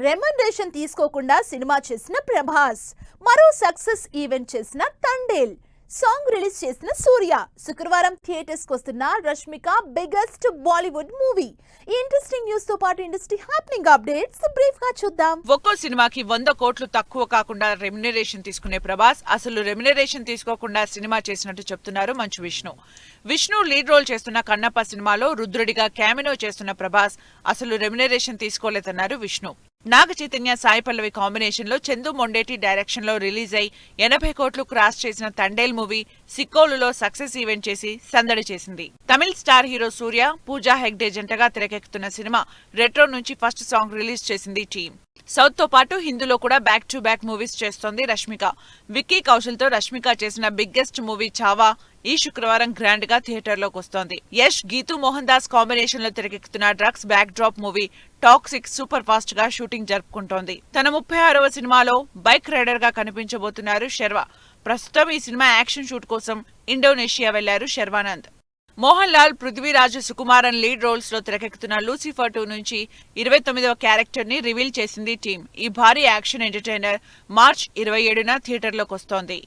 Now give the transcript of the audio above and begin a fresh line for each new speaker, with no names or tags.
Remuneration తీసుకోకుండా cinema చేసిన ప్రభాస్, మరో సక్సెస్ ఈవెంట్ చేసిన తండేల్, సాంగ్ రిలీజ్ చేసిన సూర్య. శుక్రవారం థియేటర్స్ కు వస్తున్న రష్మిక బిగ్గెస్ట్ బాలీవుడ్ మూవీ. ఈ ఇంట్రెస్టింగ్ న్యూస్ తో పాటు ఇండస్ట్రీ హ్యాపెనింగ్ అప్డేట్స్ బ్రీఫ్ గా చూద్దాం.
ఒక్కో సినిమాకి 100 కోట్లు తక్కువ కాకుండా రెమ్యునరేషన్ తీసుకునే ప్రభాస్ అసలు రెమ్యునరేషన్ తీసుకోకుండా సినిమా చేసినట్టు చెప్తున్నారు మంచు విష్ణు. విష్ణు లీడ్ రోల్ చేస్తున్న కన్నప్ప సినిమాలో రుద్రుడిగా క్యామినో చేస్తున్న ప్రభాస్ అసలు రెమ్యునరేషన్ తీసుకోలేదన్నారు విష్ణు. నాగ చైతన్య సాయి పల్లవి కాంబినేషన్ లో చందు మొండేటి డైరెక్షన్ లో రిలీజ్ అయి 80 కోట్లు క్రాస్ చేసిన తండేల్ మూవీ సిక్కోలులో సక్సెస్ ఈవెంట్ చేసి సందడి చేసింది. తమిళ స్టార్ హీరో సూర్య, పూజా హెగ్డే జంటగా తెరకెక్కుతున్న సినిమా రెట్రో నుంచి ఫస్ట్ సాంగ్ రిలీజ్ చేసింది టీం. సౌత్ తో పాటు హిందీలో కూడా బ్యాక్ టు బ్యాక్ మూవీస్ చేస్తోంది రష్మిక. విక్కీ కౌశల్ తో రష్మిక చేసిన బిగ్గెస్ట్ మూవీ చావా ఈ శుక్రవారం గ్రాండ్ గా థియేటర్లోకి వస్తోంది. యష్, గీతూ మోహన్ దాస్ కాంబినేషన్ లో తెరకెక్కుతున్న drugs back drop movie toxic super fast గా షూటింగ్ జరుపుకుంటోంది. తన 36వ సినిమాలో బైక్ రైడర్ గా కనిపించబోతున్నారు శర్వా. ప్రస్తుతం ఈ సినిమా యాక్షన్ షూట్ కోసం ఇండోనేషియా వెళ్లారు శర్వానంద్. మోహన్ లాల్, పృథ్వీరాజ్, సుకుమారన్ లీడ్ రోల్స్ లో తెరకెక్కుతున్న లూసిఫర్ 2 నుంచి 29వ క్యారెక్టర్ ని రివీల్ చేసింది టీం. ఈ భారీ యాక్షన్ ఎంటర్టైనర్ మార్చ్ 27న థియేటర్లోకి వస్తోంది.